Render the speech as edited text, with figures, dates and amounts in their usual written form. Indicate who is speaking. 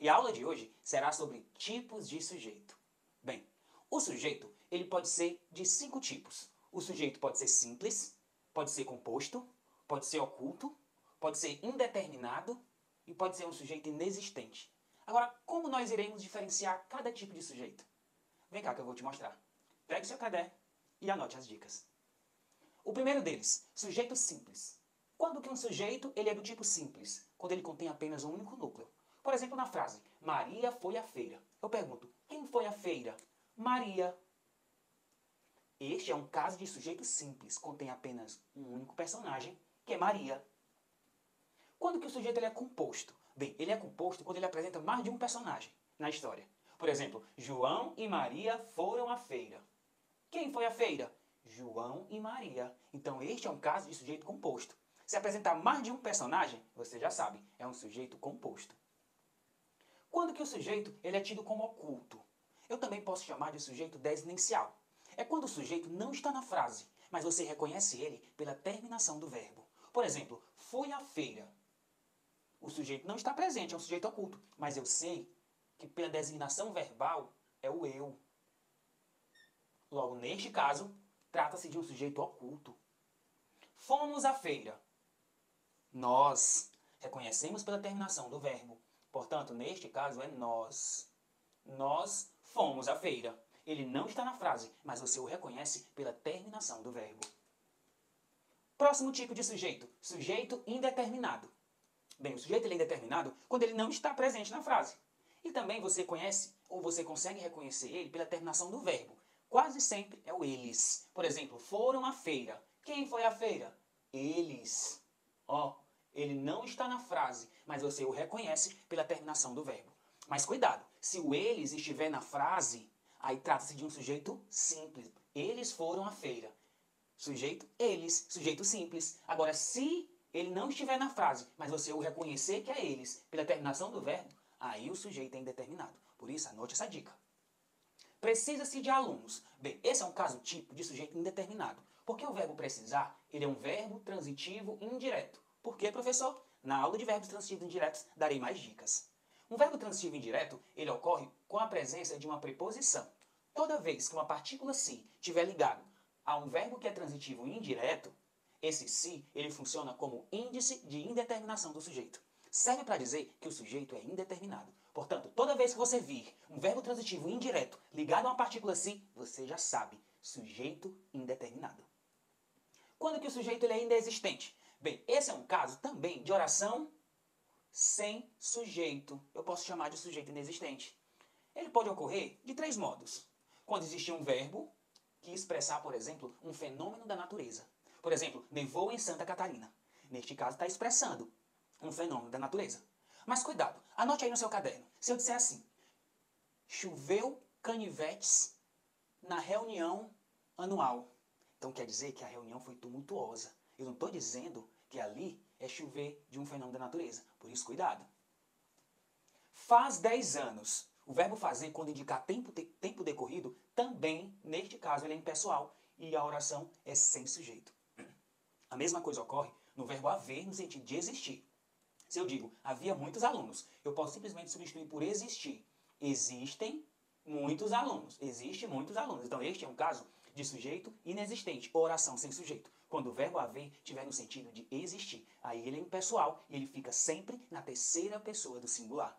Speaker 1: a aula de hoje será sobre tipos de sujeito. Bem, o sujeito ele pode ser de 5 tipos. O sujeito pode ser simples, pode ser composto, pode ser oculto, pode ser indeterminado e pode ser um sujeito inexistente. Agora, como nós iremos diferenciar cada tipo de sujeito? Vem cá que eu vou te mostrar. Pegue seu caderno e anote as dicas. O primeiro deles, sujeito simples. Quando que um sujeito ele é do tipo simples? Quando ele contém apenas um único núcleo. Por exemplo, na frase, Maria foi à feira. Eu pergunto, quem foi à feira? Maria. Este é um caso de sujeito simples, contém apenas um único personagem, que é Maria. Quando que o sujeito ele é composto? Bem, ele é composto quando ele apresenta mais de um personagem na história. Por exemplo, João e Maria foram à feira. Quem foi à feira? João e Maria. Então este é um caso de sujeito composto. Se apresentar mais de um personagem, você já sabe, é um sujeito composto. Quando que o sujeito ele é tido como oculto? Eu também posso chamar de sujeito desinencial. É quando o sujeito não está na frase, mas você reconhece ele pela terminação do verbo. Por exemplo, foi à feira. O sujeito não está presente, é um sujeito oculto, mas eu sei que pela designação verbal é o eu. Logo, neste caso, trata-se de um sujeito oculto. Fomos à feira. Nós reconhecemos pela terminação do verbo. Portanto, neste caso é nós. Nós fomos à feira. Ele não está na frase, mas você o reconhece pela terminação do verbo. Próximo tipo de sujeito, sujeito indeterminado. Bem, o sujeito ele é indeterminado quando ele não está presente na frase. E também você conhece, ou você consegue reconhecer ele pela terminação do verbo. Quase sempre é o eles. Por exemplo, foram à feira. Quem foi à feira? Eles. Ele não está na frase, mas você o reconhece pela terminação do verbo. Mas cuidado, se o eles estiver na frase, aí trata-se de um sujeito simples. Eles foram à feira. Sujeito eles, sujeito simples. Agora, se ele não estiver na frase, mas você o reconhecer que é eles pela terminação do verbo, aí o sujeito é indeterminado. Por isso, anote essa dica. Precisa-se de alunos. Bem, esse é um caso tipo de sujeito indeterminado. Porque o verbo precisar, ele é um verbo transitivo indireto. Por quê, professor? Na aula de verbos transitivos indiretos, darei mais dicas. Um verbo transitivo indireto, ele ocorre com a presença de uma preposição. Toda vez que uma partícula se estiver ligado a um verbo que é transitivo indireto, esse se, ele funciona como índice de indeterminação do sujeito. Serve para dizer que o sujeito é indeterminado. Portanto, toda vez que você vir um verbo transitivo indireto ligado a uma partícula se, você já sabe, sujeito indeterminado. Quando que o sujeito ele é inexistente? Bem, esse é um caso também de oração sem sujeito. Eu posso chamar de sujeito inexistente. Ele pode ocorrer de 3 modos. Quando existe um verbo que expressar, por exemplo, um fenômeno da natureza. Por exemplo, nevou em Santa Catarina. Neste caso, está expressando um fenômeno da natureza. Mas cuidado, anote aí no seu caderno. Se eu disser assim, choveu canivetes na reunião anual. Então quer dizer que a reunião foi tumultuosa. Eu não estou dizendo que ali é chover de um fenômeno da natureza. Por isso, cuidado. Faz 10 anos. O verbo fazer, quando indicar tempo decorrido, também, neste caso, ele é impessoal. E a oração é sem sujeito. A mesma coisa ocorre no verbo haver, no sentido de existir. Se eu digo, havia muitos alunos, eu posso simplesmente substituir por existir. Existem muitos alunos. Existem muitos alunos. Então, este é um caso de sujeito inexistente, oração sem sujeito. Quando o verbo haver tiver no sentido de existir, aí ele é impessoal e ele fica sempre na terceira pessoa do singular.